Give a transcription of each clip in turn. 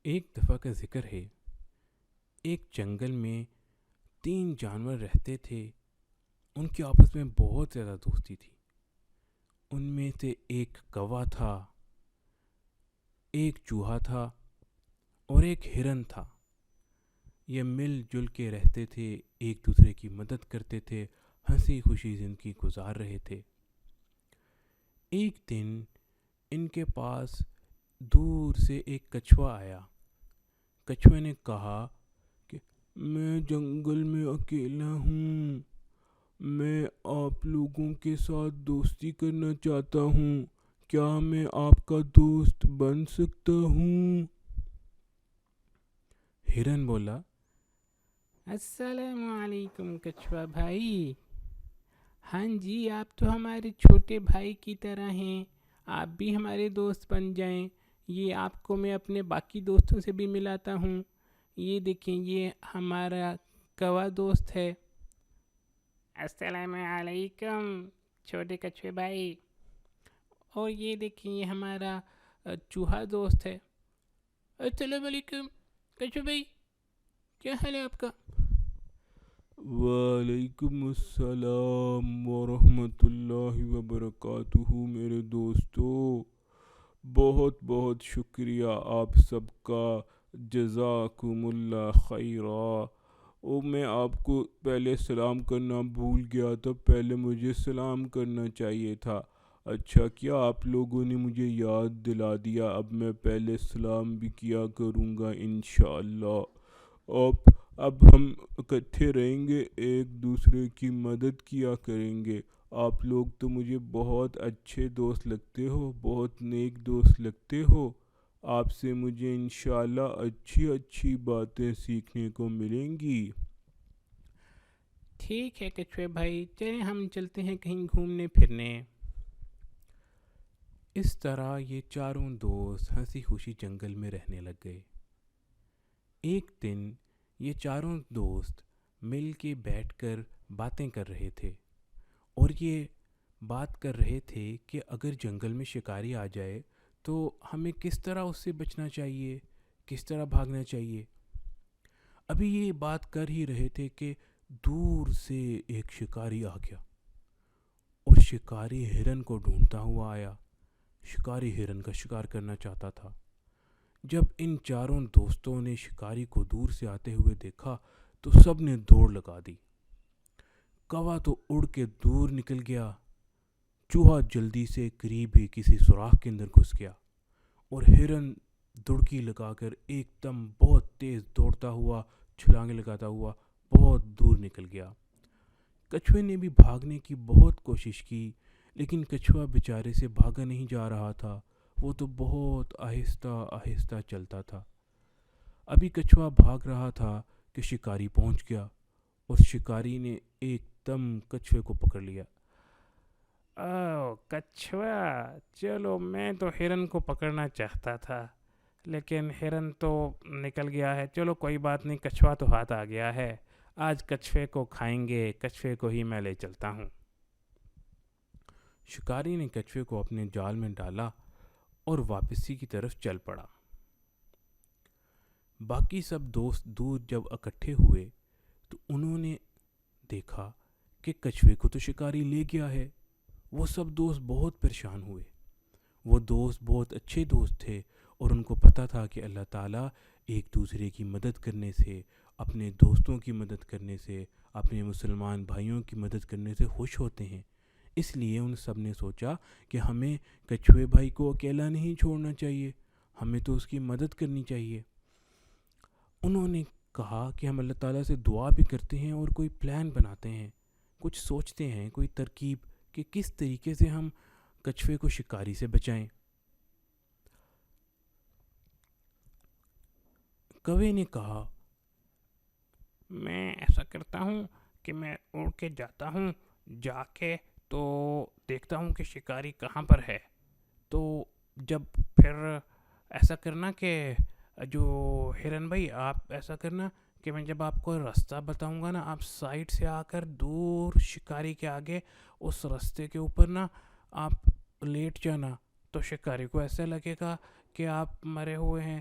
ایک دفعہ کا ذکر ہے، ایک جنگل میں 3 جانور رہتے تھے۔ ان کی آپس میں بہت زیادہ دوستی تھی۔ ان میں سے ایک کوا تھا، ایک چوہا تھا اور ایک ہرن تھا۔ یہ مل جل کے رہتے تھے، ایک دوسرے کی مدد کرتے تھے، ہنسی خوشی زندگی گزار رہے تھے۔ ایک دن ان کے پاس دور سے ایک کچھوا آیا۔ کچھوے نے کہا کہ میں جنگل میں اکیلا ہوں، میں آپ لوگوں کے ساتھ دوستی کرنا چاہتا ہوں، کیا میں آپ کا دوست بن سکتا ہوں؟ ہرن بولا، السلام علیکم کچھوا بھائی۔ ہاں جی، آپ تو ہمارے چھوٹے بھائی کی طرح ہیں، آپ بھی ہمارے دوست بن جائیں۔ یہ آپ کو میں اپنے باقی دوستوں سے بھی ملاتا ہوں۔ یہ دیکھیں، یہ ہمارا کوا دوست ہے۔ السلام علیکم چھوٹے کچھوے بھائی۔ اور یہ دیکھیں، یہ ہمارا چوہا دوست ہے۔ السلام علیکم کچھوے بھائی، کیا حال ہے آپ کا؟ وعلیکم السلام ورحمۃ اللہ وبرکاتہ میرے دوستو، بہت بہت شکریہ آپ سب کا، جزاکم اللہ خیرا۔ میں آپ کو پہلے سلام کرنا بھول گیا تھا، پہلے مجھے سلام کرنا چاہیے تھا۔ اچھا کیا آپ لوگوں نے مجھے یاد دلا دیا، اب میں پہلے سلام بھی کیا کروں گا انشاءاللہ۔ اب ہم اکٹھے رہیں گے، ایک دوسرے کی مدد کیا کریں گے۔ آپ لوگ تو مجھے بہت اچھے دوست لگتے ہو، بہت نیک دوست لگتے ہو۔ آپ سے مجھے انشاءاللہ اچھی اچھی باتیں سیکھنے کو ملیں گی۔ ٹھیک ہے کچھوے بھائی، چلیں ہم چلتے ہیں کہیں گھومنے پھرنے۔ اس طرح یہ چاروں دوست ہنسی خوشی جنگل میں رہنے لگ گئے۔ ایک دن یہ چاروں دوست مل کے بیٹھ کر باتیں کر رہے تھے، اور یہ بات کر رہے تھے کہ اگر جنگل میں شکاری آ جائے تو ہمیں کس طرح اس سے بچنا چاہیے، کس طرح بھاگنا چاہیے۔ ابھی یہ بات کر ہی رہے تھے کہ دور سے ایک شکاری آ گیا، اور شکاری ہرن کو ڈھونڈتا ہوا آیا۔ شکاری ہرن کا شکار کرنا چاہتا تھا۔ جب ان چاروں دوستوں نے شکاری کو دور سے آتے ہوئے دیکھا تو سب نے دوڑ لگا دی۔ کوا تو اڑ کے دور نکل گیا، چوہا جلدی سے قریب ہی کسی سوراخ کے اندر گھس گیا، اور ہرن دڑکی لگا کر ایک دم بہت تیز دوڑتا ہوا، چھلانگیں لگاتا ہوا بہت دور نکل گیا۔ کچھوے نے بھی بھاگنے کی بہت کوشش کی، لیکن کچھوا بیچارے سے بھاگا نہیں جا رہا تھا، وہ تو بہت آہستہ آہستہ چلتا تھا۔ ابھی کچھوا بھاگ رہا تھا کہ شکاری پہنچ گیا، اور شکاری نے ایک دم کچھوے کو پکڑ لیا۔ کچھوا، چلو میں تو ہرن کو پکڑنا چاہتا تھا، لیکن ہرن تو نکل گیا ہے، چلو کوئی بات نہیں، کچھوا تو ہاتھ آ گیا ہے، آج کچھوے کو کھائیں گے، کچھوے کو ہی میں لے چلتا ہوں۔ شکاری نے کچھوے کو اپنے جال میں ڈالا اور واپسی کی طرف چل پڑا۔ باقی سب دوست دور جب اکٹھے ہوئے تو انہوں نے دیکھا کہ کچھوے کو تو شکاری لے گیا ہے۔ وہ سب دوست بہت پریشان ہوئے۔ وہ دوست بہت اچھے دوست تھے، اور ان کو پتہ تھا کہ اللہ تعالیٰ ایک دوسرے کی مدد کرنے سے، اپنے دوستوں کی مدد کرنے سے، اپنے مسلمان بھائیوں کی مدد کرنے سے خوش ہوتے ہیں۔ اس لیے ان سب نے سوچا کہ ہمیں کچھوے بھائی کو اکیلا نہیں چھوڑنا چاہیے، ہمیں تو اس کی مدد کرنی چاہیے۔ انہوں نے کہا کہ ہم اللہ تعالیٰ سے دعا بھی کرتے ہیں اور کوئی پلان بناتے ہیں، کچھ سوچتے ہیں، کوئی ترکیب کہ کس طریقے سے ہم کچھوے کو شکاری سے بچائیں۔ کوے نے کہا، میں ایسا کرتا ہوں کہ میں اڑ کے جاتا ہوں، جا کے تو دیکھتا ہوں کہ شکاری کہاں پر ہے۔ تو جب پھر ایسا کرنا کہ جو ہرن بھائی، آپ ایسا کرنا کہ میں جب آپ کو راستہ بتاؤں گا نا، آپ سائڈ سے آ کر دور شکاری کے آگے اس راستے کے اوپر نا آپ لیٹ جانا، تو شکاری کو ایسا لگے گا کہ آپ مرے ہوئے ہیں،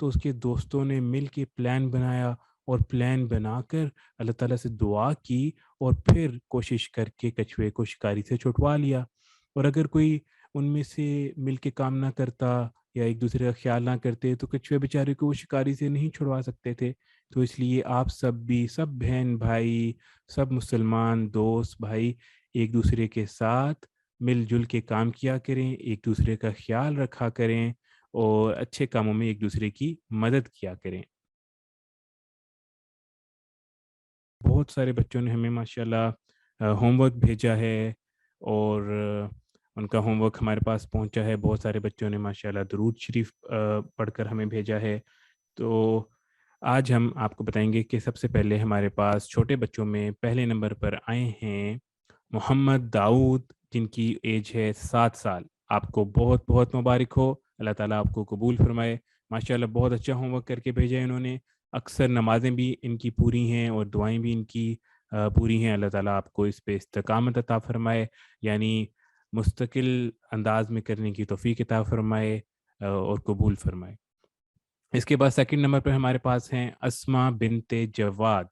تو اس کے دوستوں نے مل کے پلان بنایا اور پلان بنا کر اللہ تعالیٰ سے دعا کی اور پھر کوشش کر کے کچھوے کو شکاری سے چھٹوا لیا۔ اور اگر کوئی ان میں سے مل کے کام نہ کرتا یا ایک دوسرے کا خیال نہ کرتے تو کچھوے بیچارے کو وہ شکاری سے نہیں چھڑوا سکتے تھے۔ تو اس لیے آپ سب بھی، سب بہن بھائی، سب مسلمان دوست بھائی، ایک دوسرے کے ساتھ مل جل کے کام کیا کریں، ایک دوسرے کا خیال رکھا کریں اور اچھے کاموں میں ایک دوسرے کی مدد کیا کریں۔ بہت سارے بچوں نے ہمیں ماشاءاللہ ہوم ورک بھیجا ہے اور ان کا ہوم ورک ہمارے پاس پہنچا ہے۔ بہت سارے بچوں نے ماشاءاللہ درود شریف پڑھ کر ہمیں بھیجا ہے۔ تو آج ہم آپ کو بتائیں گے کہ سب سے پہلے ہمارے پاس چھوٹے بچوں میں پہلے نمبر پر آئے ہیں محمد داؤد، جن کی ایج ہے 7 سال۔ آپ کو بہت بہت مبارک ہو، اللہ تعالیٰ آپ کو قبول فرمائے۔ ماشاءاللہ بہت اچھا ہوم ورک کر کے بھیجا ہے انہوں نے۔ اکثر نمازیں بھی ان کی پوری ہیں اور دعائیں بھی ان کی پوری ہیں۔ اللہ تعالیٰ آپ کو اس پہ استقامت عطا فرمائے، یعنی مستقل انداز میں کرنے کی توفیق عطا فرمائے اور قبول فرمائے۔ اس کے بعد سیکنڈ نمبر پر ہمارے پاس ہیں اسما بنت جواد۔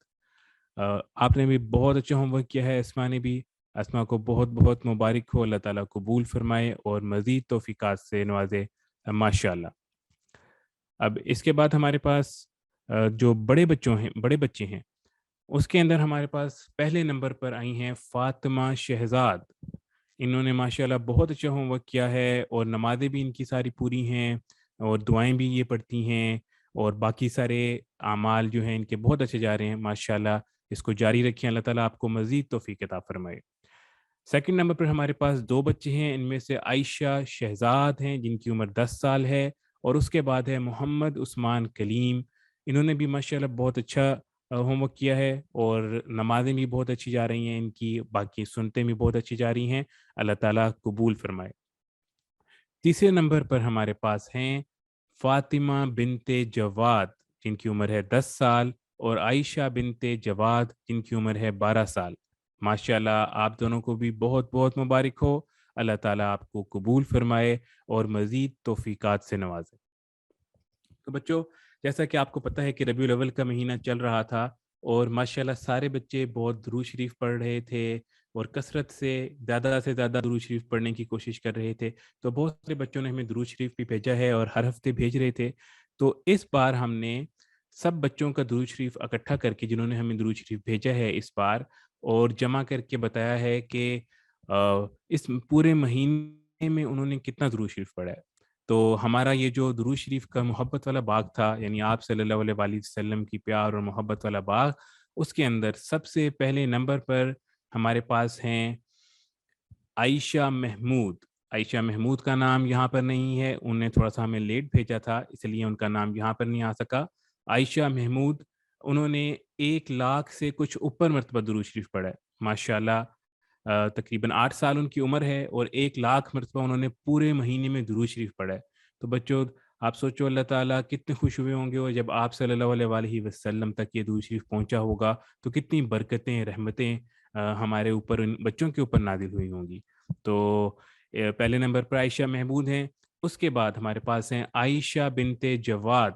آپ نے بھی بہت اچھا ہوم ورک کیا ہے، اسما نے بھی۔ اسما کو بہت بہت مبارک ہو، اللہ تعالیٰ قبول فرمائے اور مزید توفیقات سے نوازے ماشاءاللہ۔ اب اس کے بعد ہمارے پاس جو بڑے بچے ہیں، اس کے اندر ہمارے پاس پہلے نمبر پر آئی ہیں فاطمہ شہزاد۔ انہوں نے ماشاءاللہ بہت اچھا ہوم ورک کیا ہے اور نمازیں بھی ان کی ساری پوری ہیں اور دعائیں بھی یہ پڑھتی ہیں اور باقی سارے اعمال جو ہیں ان کے بہت اچھے جا رہے ہیں ماشاءاللہ۔ اس کو جاری رکھیں، اللہ تعالیٰ آپ کو مزید توفیق عطا فرمائے۔ سیکنڈ نمبر پر ہمارے پاس 2 بچے ہیں، ان میں سے عائشہ شہزاد ہیں جن کی عمر 10 سال ہے، اور اس کے بعد ہے محمد عثمان کلیم۔ انہوں نے بھی ماشاءاللہ بہت اچھا ہوم ورک کیا ہے اور نمازیں بھی بہت اچھی جا رہی ہیں ان کی، باقی سنتیں بھی بہت اچھی جا رہی ہیں، اللہ تعالیٰ قبول فرمائے۔ تیسرے نمبر پر ہمارے پاس ہیں فاطمہ بنت جواد، جن کی عمر ہے 10 سال، اور عائشہ بنت جواد، جن کی عمر ہے 12 سال۔ ماشاءاللہ آپ دونوں کو بھی بہت بہت مبارک ہو، اللہ تعالیٰ آپ کو قبول فرمائے اور مزید توفیقات سے نوازے۔ تو بچوں، جیسا کہ آپ کو پتہ ہے کہ ربیع الاول کا مہینہ چل رہا تھا اور ماشاءاللہ سارے بچے بہت درود شریف پڑھ رہے تھے اور کثرت سے زیادہ درود شریف پڑھنے کی کوشش کر رہے تھے۔ تو بہت سارے بچوں نے ہمیں درود شریف بھی بھیجا ہے اور ہر ہفتے بھیج رہے تھے۔ تو اس بار ہم نے سب بچوں کا درود شریف اکٹھا کر کے، جنہوں نے ہمیں درود شریف بھیجا ہے اس بار، اور جمع کر کے بتایا ہے کہ اس پورے مہینے میں انہوں نے کتنا درود شریف پڑھا ہے۔ تو ہمارا یہ جو درود شریف کا محبت والا باغ تھا، یعنی آپ صلی اللہ علیہ وآلہ وسلم کی پیار اور محبت والا باغ، اس کے اندر سب سے پہلے نمبر پر ہمارے پاس ہیں عائشہ محمود۔ عائشہ محمود کا نام یہاں پر نہیں ہے، انہوں نے تھوڑا سا ہمیں لیٹ بھیجا تھا، اس لیے ان کا نام یہاں پر نہیں آ سکا۔ عائشہ محمود، انہوں نے 1 لاکھ سے کچھ اوپر مرتبہ درود شریف پڑھا ہے ماشاءاللہ۔ تقریباً 8 سال ان کی عمر ہے اور 1 لاکھ مرتبہ انہوں نے پورے مہینے میں درود شریف پڑھا ہے۔ تو بچوں، آپ سوچو اللہ تعالیٰ کتنے خوش ہوئے ہوں گے، اور جب آپ صلی اللہ علیہ وآلہ وسلم تک یہ درود شریف پہنچا ہوگا تو کتنی برکتیں، رحمتیں ہمارے اوپر، ان بچوں کے اوپر نازل ہوئی ہوں گی۔ تو پہلے نمبر پر عائشہ محمود ہیں۔ اس کے بعد ہمارے پاس ہیں عائشہ بنت جواد۔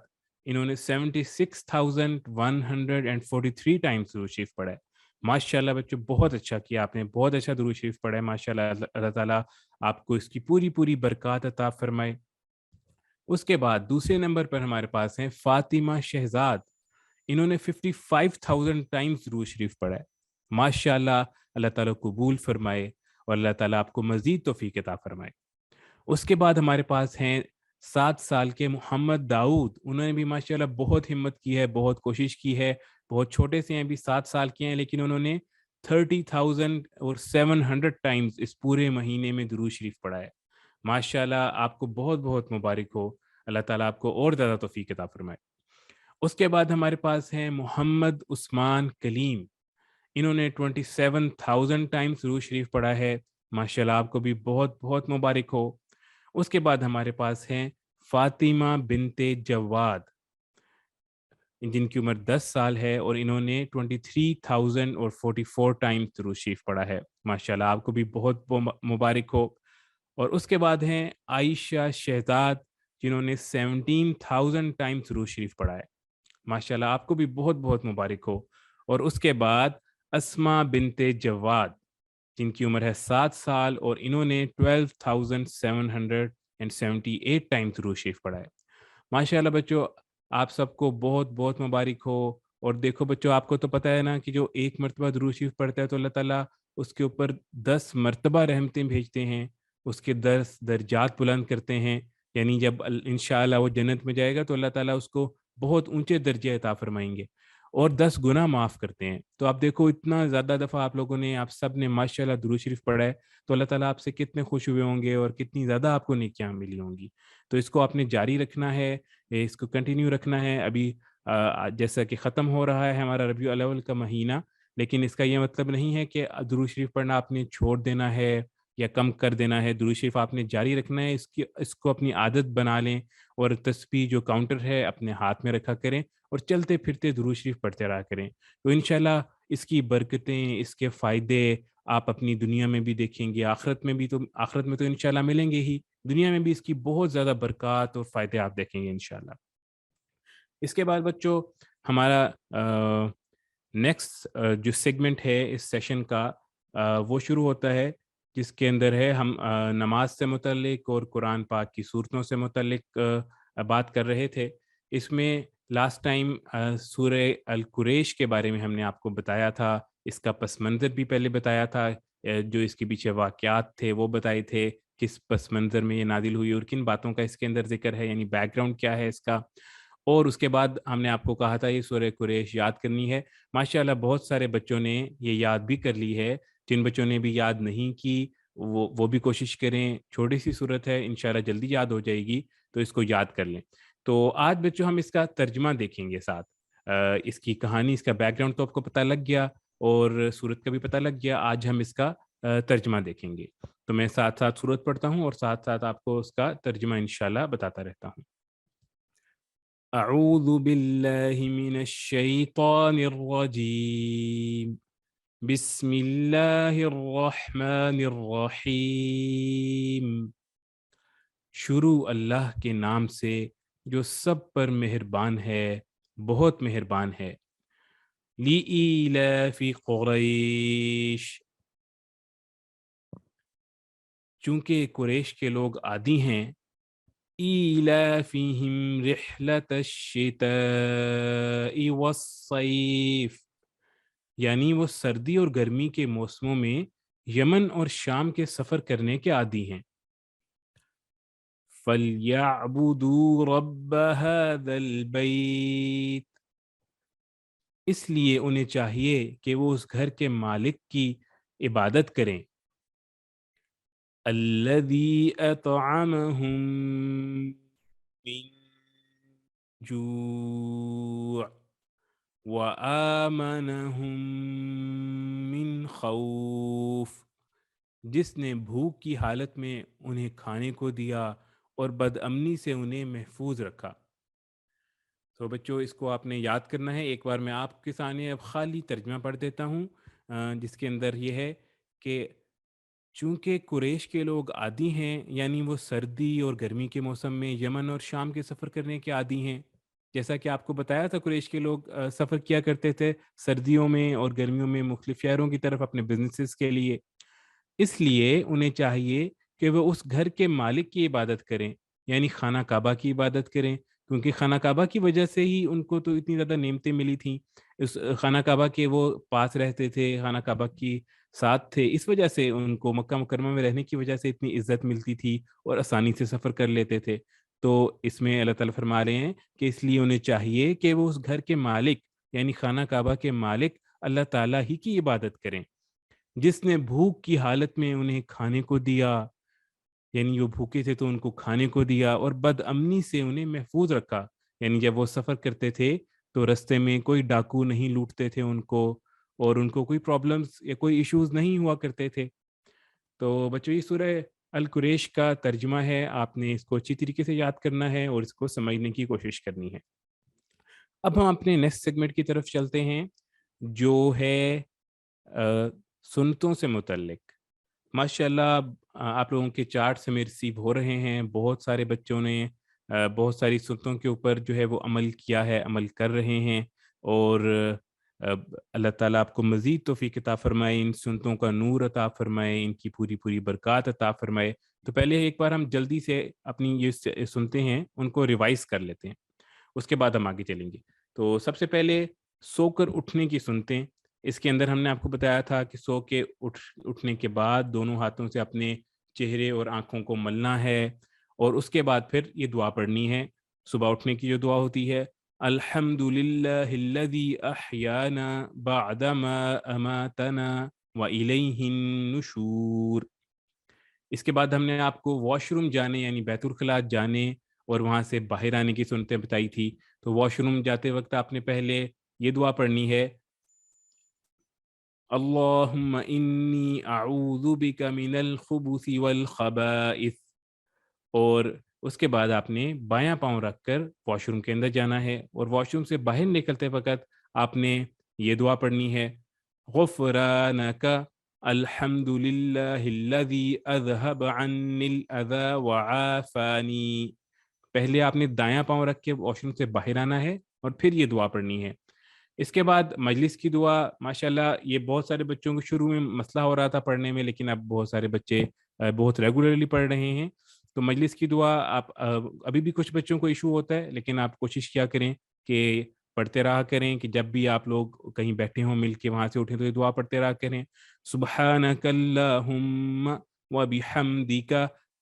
انہوں نے 76,143 ٹائمز درود شریف پڑھا ہے ماشاءاللہ۔ بچوں بہت اچھا کیا، آپ نے بہت اچھا درود شریف پڑھا ہے ماشاءاللہ۔ اللہ تعالیٰ آپ کو اس کی پوری برکات عطا فرمائے۔ اس کے بعد دوسرے نمبر پر ہمارے پاس ہیں فاطمہ شہزاد۔ انہوں نے 55,000 ٹائمز درود شریف پڑھا ہے ماشاءاللہ۔ اللہ تعالیٰ قبول فرمائے اور اللہ تعالیٰ آپ کو مزید توفیق عطا فرمائے۔ اس کے بعد ہمارے پاس ہیں 7 سال کے محمد داؤد۔ انہوں نے بھی ماشاءاللہ بہت ہمت کی ہے، بہت کوشش کی ہے، بہت چھوٹے سے ہیں، ابھی 7 سال کے ہیں، لیکن انہوں نے 30,700 ٹائمز اس پورے مہینے میں درود شریف پڑھا ہے ماشاءاللہ۔ آپ کو بہت بہت مبارک ہو، اللہ تعالیٰ آپ کو اور زیادہ توفیق عطا فرمائے۔ اس کے بعد ہمارے پاس ہیں محمد عثمان کلیم۔ انہوں نے 27,000 ٹائمز درود شریف پڑھا ہے ماشاءاللہ، آپ کو بھی بہت بہت مبارک ہو۔ اس کے بعد ہمارے پاس ہیں فاطمہ بنت جواد، جن کی عمر 10 سال ہے، اور انہوں نے 23,044 ٹائمز درود شریف پڑھا ہے ماشاءاللہ، آپ کو بھی بہت مبارک ہو۔ اور اس کے بعد ہیں عائشہ شہزاد، جنہوں نے 17,000 ٹائمز درود شریف پڑھا ہے. ماشاءاللہ آپ کو بھی بہت بہت مبارک ہو. اور اس کے بعد اسما بنت جواد جن کی عمر ہے 7 سال اور انہوں نے 12,778 ٹائمز درود شریف پڑھا ہے. ماشاءاللہ بچوں آپ سب کو بہت بہت مبارک ہو. اور دیکھو بچوں آپ کو تو پتہ ہے نا کہ جو ایک مرتبہ درود شریف پڑھتا ہے تو اللہ تعالیٰ اس کے اوپر 10 مرتبہ رحمتیں بھیجتے ہیں, اس کے 10 درجات بلند کرتے ہیں. یعنی جب انشاءاللہ وہ جنت میں جائے گا تو اللہ تعالیٰ اس کو بہت اونچے درجے عطا فرمائیں گے اور 10 گناہ معاف کرتے ہیں. تو آپ دیکھو اتنا زیادہ دفعہ آپ لوگوں نے, آپ سب نے ماشاءاللہ درود شریف پڑھا ہے تو اللہ تعالیٰ آپ سے کتنے خوش ہوئے ہوں گے اور کتنی زیادہ آپ کو نیکیاں ملی ہوں گی. تو اس کو آپ نے جاری رکھنا ہے, اس کو کنٹینیو رکھنا ہے. ابھی جیسا کہ ختم ہو رہا ہے ہمارا ربیع الاول کا مہینہ, لیکن اس کا یہ مطلب نہیں ہے کہ درود شریف پڑھنا آپ نے چھوڑ دینا ہے یا کم کر دینا ہے. درود شریف آپ نے جاری رکھنا ہے, اس کو اپنی عادت بنا لیں اور تسبیح جو کاؤنٹر ہے اپنے ہاتھ میں رکھا کریں اور چلتے پھرتے درود شریف پڑھتے رہا کریں. تو انشاءاللہ اس کی برکتیں, اس کے فائدے آپ اپنی دنیا میں بھی دیکھیں گے, آخرت میں بھی. تو آخرت میں تو انشاءاللہ ملیں گے ہی, دنیا میں بھی اس کی بہت زیادہ برکات اور فائدے آپ دیکھیں گے انشاءاللہ. اس کے بعد بچوں ہمارا نیکسٹ جو سیگمنٹ ہے اس سیشن کا وہ شروع ہوتا ہے, جس کے اندر ہے ہم نماز سے متعلق اور قرآن پاک کی صورتوں سے متعلق بات کر رہے تھے. اس میں لاسٹ ٹائم سورہ القریش کے بارے میں ہم نے آپ کو بتایا تھا, اس کا پس منظر بھی پہلے بتایا تھا, جو اس کے پیچھے واقعات تھے وہ بتائے تھے, کس پس منظر میں یہ نازل ہوئی اور کن باتوں کا اس کے اندر ذکر ہے, یعنی بیک گراؤنڈ کیا ہے اس کا. اور اس کے بعد ہم نے آپ کو کہا تھا یہ سورہ قریش یاد کرنی ہے. ماشاءاللہ بہت سارے بچوں نے یہ یاد بھی کر لی ہے, جن بچوں نے بھی یاد نہیں کی وہ بھی کوشش کریں, چھوٹی سی صورت ہے انشاءاللہ جلدی یاد ہو جائے گی, تو اس کو یاد کر لیں. تو آج بچوں ہم اس کا ترجمہ دیکھیں گے ساتھ. اس کی کہانی, اس کا بیک گراؤنڈ تو آپ کو پتہ لگ گیا اور صورت کا بھی پتہ لگ گیا. آج ہم اس کا ترجمہ دیکھیں گے. تو میں ساتھ ساتھ صورت پڑھتا ہوں اور ساتھ ساتھ آپ کو اس کا ترجمہ انشاءاللہ بتاتا رہتا ہوں. اعوذ باللہ من الشیطان الرجیم, بسم اللہ الرحمن الرحیم. شروع اللہ کے نام سے جو سب پر مہربان ہے, بہت مہربان ہے. لِإِيلَافِ قریش, چونکہ قریش کے لوگ عادی ہیں. إِيلَافِهِمْ رِحْلَةَ الشِّتَاءِ وَالصَّيْفِ, یعنی وہ سردی اور گرمی کے موسموں میں یمن اور شام کے سفر کرنے کے عادی ہیں. فَلْيَعْبُدُوا رَبَّ هَذَا الْبَيْتِ, اس لیے انہیں چاہیے کہ وہ اس گھر کے مالک کی عبادت کریں. الَّذِي أَطْعَمَهُم مِّن جُوعٍ وَآمَنَهُم مِّن خوف, جس نے بھوک کی حالت میں انہیں کھانے کو دیا اور بد امنی سے انہیں محفوظ رکھا. تو بچوں اس کو آپ نے یاد کرنا ہے. ایک بار میں آپ کے سامنے اب خالی ترجمہ پڑھ دیتا ہوں, جس کے اندر یہ ہے کہ چونکہ قریش کے لوگ عادی ہیں, یعنی وہ سردی اور گرمی کے موسم میں یمن اور شام کے سفر کرنے کے عادی ہیں. جیسا کہ آپ کو بتایا تھا قریش کے لوگ سفر کیا کرتے تھے سردیوں میں اور گرمیوں میں مختلف شہروں کی طرف اپنے بزنسز کے لیے. اس لیے انہیں چاہیے کہ وہ اس گھر کے مالک کی عبادت کریں, یعنی خانہ کعبہ کی عبادت کریں, کیونکہ خانہ کعبہ کی وجہ سے ہی ان کو تو اتنی زیادہ نعمتیں ملی تھیں. اس خانہ کعبہ کے وہ پاس رہتے تھے, خانہ کعبہ کی ساتھ تھے, اس وجہ سے ان کو مکہ مکرمہ میں رہنے کی وجہ سے اتنی عزت ملتی تھی اور آسانی سے سفر کر لیتے تھے. تو اس میں اللہ تعالیٰ فرما رہے ہیں کہ اس لیے انہیں چاہیے کہ وہ اس گھر کے مالک یعنی خانہ کعبہ کے مالک اللہ تعالیٰ ہی کی عبادت کریں, جس نے بھوک کی حالت میں انہیں کھانے کو دیا, یعنی وہ بھوکے تھے تو ان کو کھانے کو دیا, اور بد امنی سے انہیں محفوظ رکھا, یعنی جب وہ سفر کرتے تھے تو رستے میں کوئی ڈاکو نہیں لوٹتے تھے ان کو, اور ان کو کوئی پرابلمز یا کوئی ایشوز نہیں ہوا کرتے تھے. تو بچوں یہ سورہ القریش کا ترجمہ ہے, آپ نے اس کو اچھی طریقے سے یاد کرنا ہے اور اس کو سمجھنے کی کوشش کرنی ہے. اب ہم اپنے نیکسٹ سیگمنٹ کی طرف چلتے ہیں جو ہے سنتوں سے متعلق. ماشاءاللہ آپ لوگوں کے چارٹس ہمیں ریسیو ہو رہے ہیں, بہت سارے بچوں نے بہت ساری سنتوں کے اوپر جو ہے وہ عمل کیا ہے، عمل کر رہے ہیں، اور اللہ تعالیٰ آپ کو مزید توفیق عطا فرمائے، ان سنتوں کا نور عطا فرمائے، ان کی پوری پوری برکات عطا فرمائے۔ تو پہلے ایک بار ہم جلدی سے اپنی یہ سنتے ہیں ان کو ریوائز کر لیتے ہیں، اس کے بعد ہم آگے چلیں گے۔ تو سب سے پہلے سو کر اٹھنے کی سنتیں، اس کے اندر ہم نے آپ کو بتایا تھا کہ سو کے اٹھنے کے بعد دونوں ہاتھوں سے اپنے چہرے اور آنکھوں کو ملنا ہے، اور اس کے بعد پھر یہ دعا پڑھنی ہے۔ صبح اٹھنے کی جو دعا ہوتی ہے، الحمد للہ الذی احیانا بعدما اماتنا والیہ النشور۔ اس کے بعد ہم نے آپ کو واش روم جانے یعنی بیت الخلاء جانے اور وہاں سے باہر آنے کی سنتیں بتائی تھی۔ تو واش روم جاتے وقت آپ نے پہلے یہ دعا پڑھنی ہے، اللہم انی اعوذ بک من الخبث والخبائث، اور اس کے بعد آپ نے بایاں پاؤں رکھ کر واش روم کے اندر جانا ہے، اور واش روم سے باہر نکلتے وقت آپ نے یہ دعا پڑھنی ہے، غفرانک الحمد للہ الذی اذہب عنی الاذی وعافانی۔ پہلے آپ نے دایاں پاؤں رکھ کے واش روم سے باہر آنا ہے اور پھر یہ دعا پڑھنی ہے۔ اس کے بعد مجلس کی دعا، ماشاءاللہ یہ بہت سارے بچوں کو شروع میں مسئلہ ہو رہا تھا پڑھنے میں، لیکن اب بہت سارے بچے بہت ریگولرلی پڑھ رہے ہیں۔ تو مجلس کی دعا آپ ابھی بھی کچھ بچوں کو ایشو ہوتا ہے، لیکن آپ کوشش کیا کریں کہ پڑھتے رہا کریں، کہ جب بھی آپ لوگ کہیں بیٹھے ہوں مل کے وہاں سے اٹھیں تو یہ دعا پڑھتے رہا کریں، سبحانک اللہم وبحمدک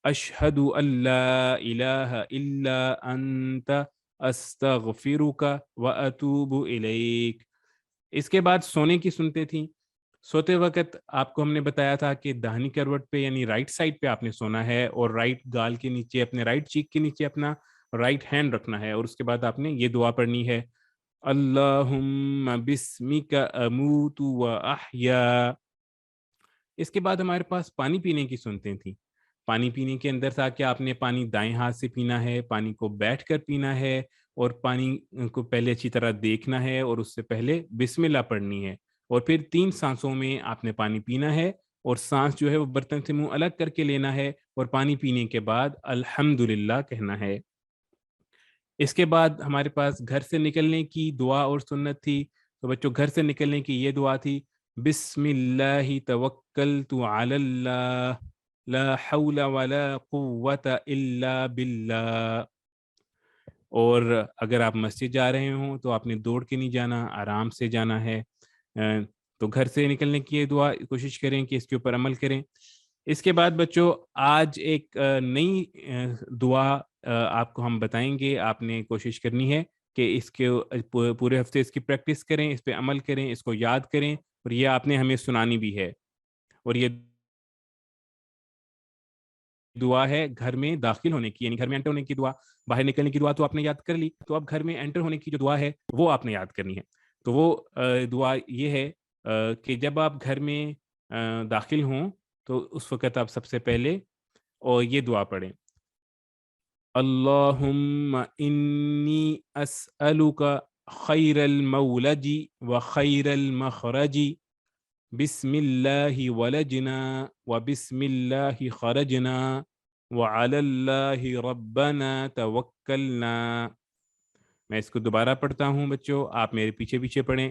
اشہد ان لا الہ الا انت استغفرک واتوب الیک۔ اس کے بعد سونے کی سنتیں تھیں۔ سوتے وقت آپ کو ہم نے بتایا تھا کہ داہنی کروٹ پہ یعنی رائٹ سائڈ پہ آپ نے سونا ہے، اور رائٹ گال کے نیچے اپنے رائٹ چیک کے نیچے اپنا رائٹ ہینڈ رکھنا ہے، اور اس کے بعد آپ نے یہ دعا پڑھنی ہے، اللہم بسمک اموت و احیا۔ اس کے بعد ہمارے پاس پانی پینے کی سنتیں تھیں۔ پانی پینے کے اندر تھا کہ آپ نے پانی دائیں ہاتھ سے پینا ہے، پانی کو بیٹھ کر پینا ہے، اور پانی کو پہلے اچھی طرح دیکھنا ہے، اور اس سے پہلے بسم اللہ پڑھنی ہے، اور پھر 3 سانسوں میں آپ نے پانی پینا ہے، اور سانس جو ہے وہ برتن سے منہ الگ کر کے لینا ہے، اور پانی پینے کے بعد الحمدللہ کہنا ہے۔ اس کے بعد ہمارے پاس گھر سے نکلنے کی دعا اور سنت تھی۔ تو بچوں، گھر سے نکلنے کی یہ دعا تھی، بسم اللہ توکلت علی اللہ لا حول ولا قوت الا باللہ۔ اور اگر آپ مسجد جا رہے ہوں تو آپ نے دوڑ کے نہیں جانا، آرام سے جانا ہے۔ تو گھر سے نکلنے کی یہ دعا کوشش کریں کہ اس کے اوپر عمل کریں۔ اس کے بعد بچوں، آج ایک نئی دعا آپ کو ہم بتائیں گے، آپ نے کوشش کرنی ہے کہ اس کے پورے ہفتے اس کی پریکٹس کریں، اس پہ عمل کریں، اس کو یاد کریں، اور یہ آپ نے ہمیں سنانی بھی ہے۔ اور یہ دعا ہے گھر میں داخل ہونے کی، یعنی گھر میں انٹر ہونے کی دعا۔ باہر نکلنے کی دعا تو آپ نے یاد کر لی، تو اب گھر میں انٹر ہونے کی جو دعا ہے وہ آپ نے یاد کرنی ہے۔ تو وہ دعا یہ ہے کہ جب آپ گھر میں داخل ہوں تو اس وقت آپ سب سے پہلے اور یہ دعا پڑھیں، اللہم انی اسألک خیر المولج و خیر المخرج، بسم اللہ ولجنا و بسم اللہ خرجنا وعلی اللہ ربنا توکلنا۔ میں اس کو دوبارہ پڑھتا ہوں بچوں، آپ میرے پیچھے پیچھے پڑھیں،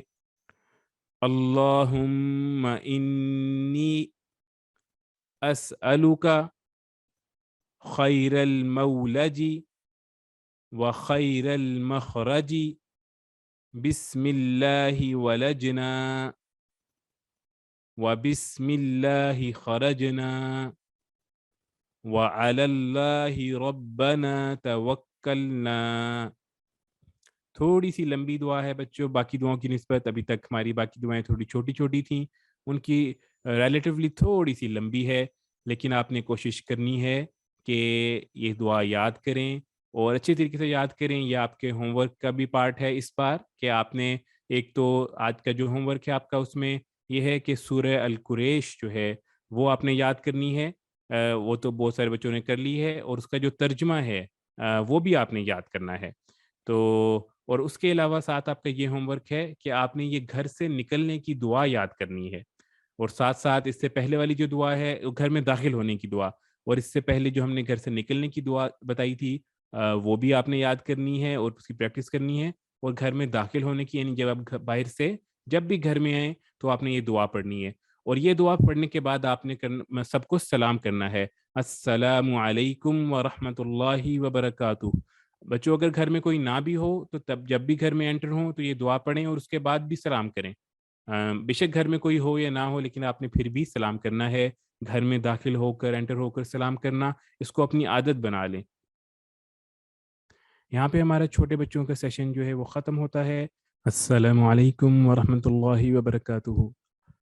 اللہم انی اسألک خیر المولج و خیر المخرج، بسم اللہ ولجنا و بسم اللہ خرجنا وعلی اللہ ربنا توکلنا۔ تھوڑی سی لمبی دعا ہے بچوں، باقی دعاؤں کی نسبت ابھی تک ہماری باقی دعائیں تھوڑی چھوٹی چھوٹی تھیں، ان کی ریلیٹیولی تھوڑی سی لمبی ہے، لیکن آپ نے کوشش کرنی ہے کہ یہ دعا یاد کریں اور اچھے طریقے سے یاد کریں۔ یہ آپ کے ہوم ورک کا بھی پارٹ ہے اس بار، کہ آپ نے ایک تو آج کا جو ہوم ورک ہے آپ کا، اس میں یہ ہے کہ سورہ القریش جو ہے وہ آپ نے یاد کرنی ہے۔ وہ تو بہت سارے بچوں نے کر لی ہے، اور اس کا جو ترجمہ ہے وہ بھی آپ نے یاد کرنا ہے۔ تو اور اس کے علاوہ ساتھ آپ کا یہ ہوم ورک ہے کہ آپ نے یہ گھر سے نکلنے کی دعا یاد کرنی ہے، اور ساتھ ساتھ اس سے پہلے والی جو دعا ہے وہ گھر میں داخل ہونے کی دعا، اور اس سے پہلے جو ہم نے گھر سے نکلنے کی دعا بتائی تھی وہ بھی آپ نے یاد کرنی ہے اور اس کی پریکٹس کرنی ہے. اور گھر میں داخل ہونے کی، یعنی جب آپ باہر سے جب بھی گھر میں آئیں تو آپ نے یہ دعا پڑھنی ہے. اور یہ دعا پڑھنے کے بعد آپ نے سب کو سلام کرنا ہے. السلام علیکم ورحمۃ اللہ وبرکاتہ. بچوں اگر گھر میں کوئی نہ بھی ہو تو تب جب بھی گھر میں انٹر ہوں تو یہ دعا پڑھیں اور اس کے بعد بھی سلام کریں. بے شک گھر میں کوئی ہو یا نہ ہو لیکن آپ نے پھر بھی سلام کرنا ہے. گھر میں داخل ہو کر انٹر ہو کر سلام کرنا اس کو اپنی عادت بنا لیں. یہاں پہ ہمارا چھوٹے بچوں کا سیشن جو ہے وہ ختم ہوتا ہے. السلام علیکم ورحمۃ اللہ وبرکاتہ.